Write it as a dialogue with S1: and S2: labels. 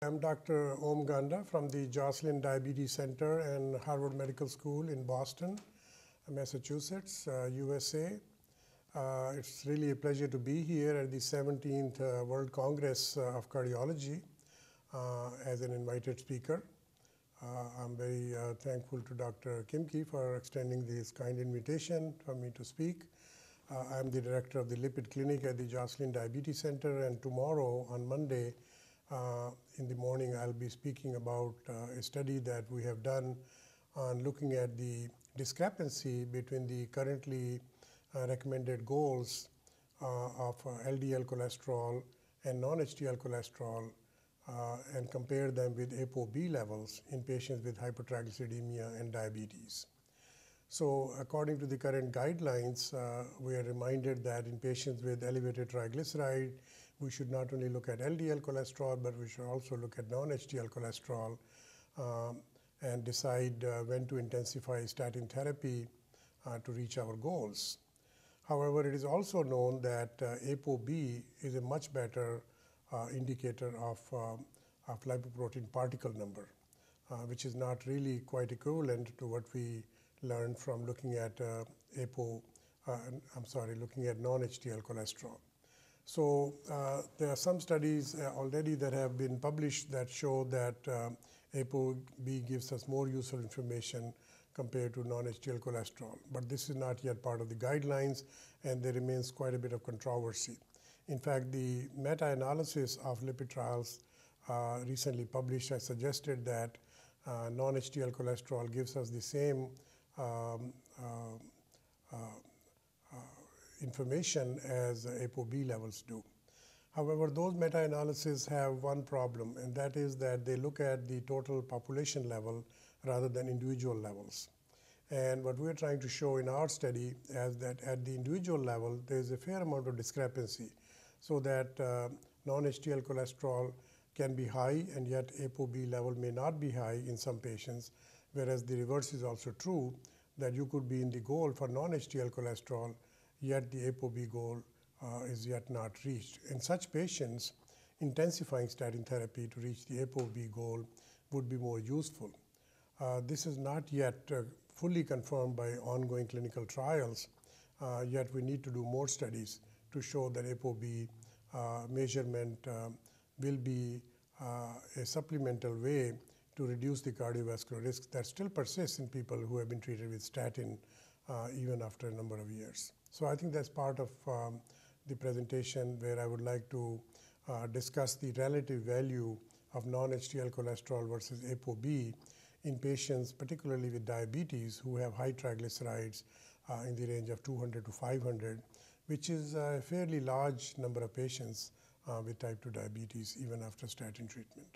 S1: I'm Dr. Om Ganda from the Joslin Diabetes Center and Harvard Medical School in Boston, Massachusetts, USA. It's really a pleasure to be here at the 17th World Congress of Cardiology as an invited speaker. I'm very thankful to Dr. Kimchi for extending this kind invitation for me to speak. I'm the director of the lipid clinic at the Joslin Diabetes Center, and tomorrow on Monday in the morning I'll be speaking about a study that we have done on looking at the discrepancy between the currently recommended goals of LDL cholesterol and non-HDL cholesterol and compare them with ApoB levels in patients with hypertriglyceridemia and diabetes. So according to the current guidelines, we are reminded that in patients with elevated triglyceride, we should not only look at LDL cholesterol, but we should also look at non-HDL cholesterol and decide when to intensify statin therapy to reach our goals. However, it is also known that ApoB is a much better indicator of lipoprotein particle number, which is not really quite equivalent to what we learned from looking at looking at non-HDL cholesterol. So there are some studies already that have been published that show that ApoB gives us more useful information compared to non-HDL cholesterol. But this is not yet part of the guidelines, and there remains quite a bit of controversy. In fact, the meta-analysis of lipid trials recently published has suggested that non-HDL cholesterol gives us the same information as ApoB levels do. However, those meta-analyses have one problem, and that is that they look at the total population level rather than individual levels. And what we're trying to show in our study is that at the individual level, there's a fair amount of discrepancy, so that non-HDL cholesterol can be high, and yet ApoB level may not be high in some patients, whereas the reverse is also true, that you could be in the goal for non-HDL cholesterol, yet the ApoB goal is yet not reached. In such patients, intensifying statin therapy to reach the ApoB goal would be more useful. This is not yet fully confirmed by ongoing clinical trials, yet we need to do more studies to show that ApoB measurement will be a supplemental way to reduce the cardiovascular risk that still persists in people who have been treated with statin even after a number of years. So I think that's part of the presentation where I would like to discuss the relative value of non-HDL cholesterol versus ApoB in patients, particularly with diabetes, who have high triglycerides in the range of 200 to 500, which is a fairly large number of patients with type 2 diabetes even after statin treatment.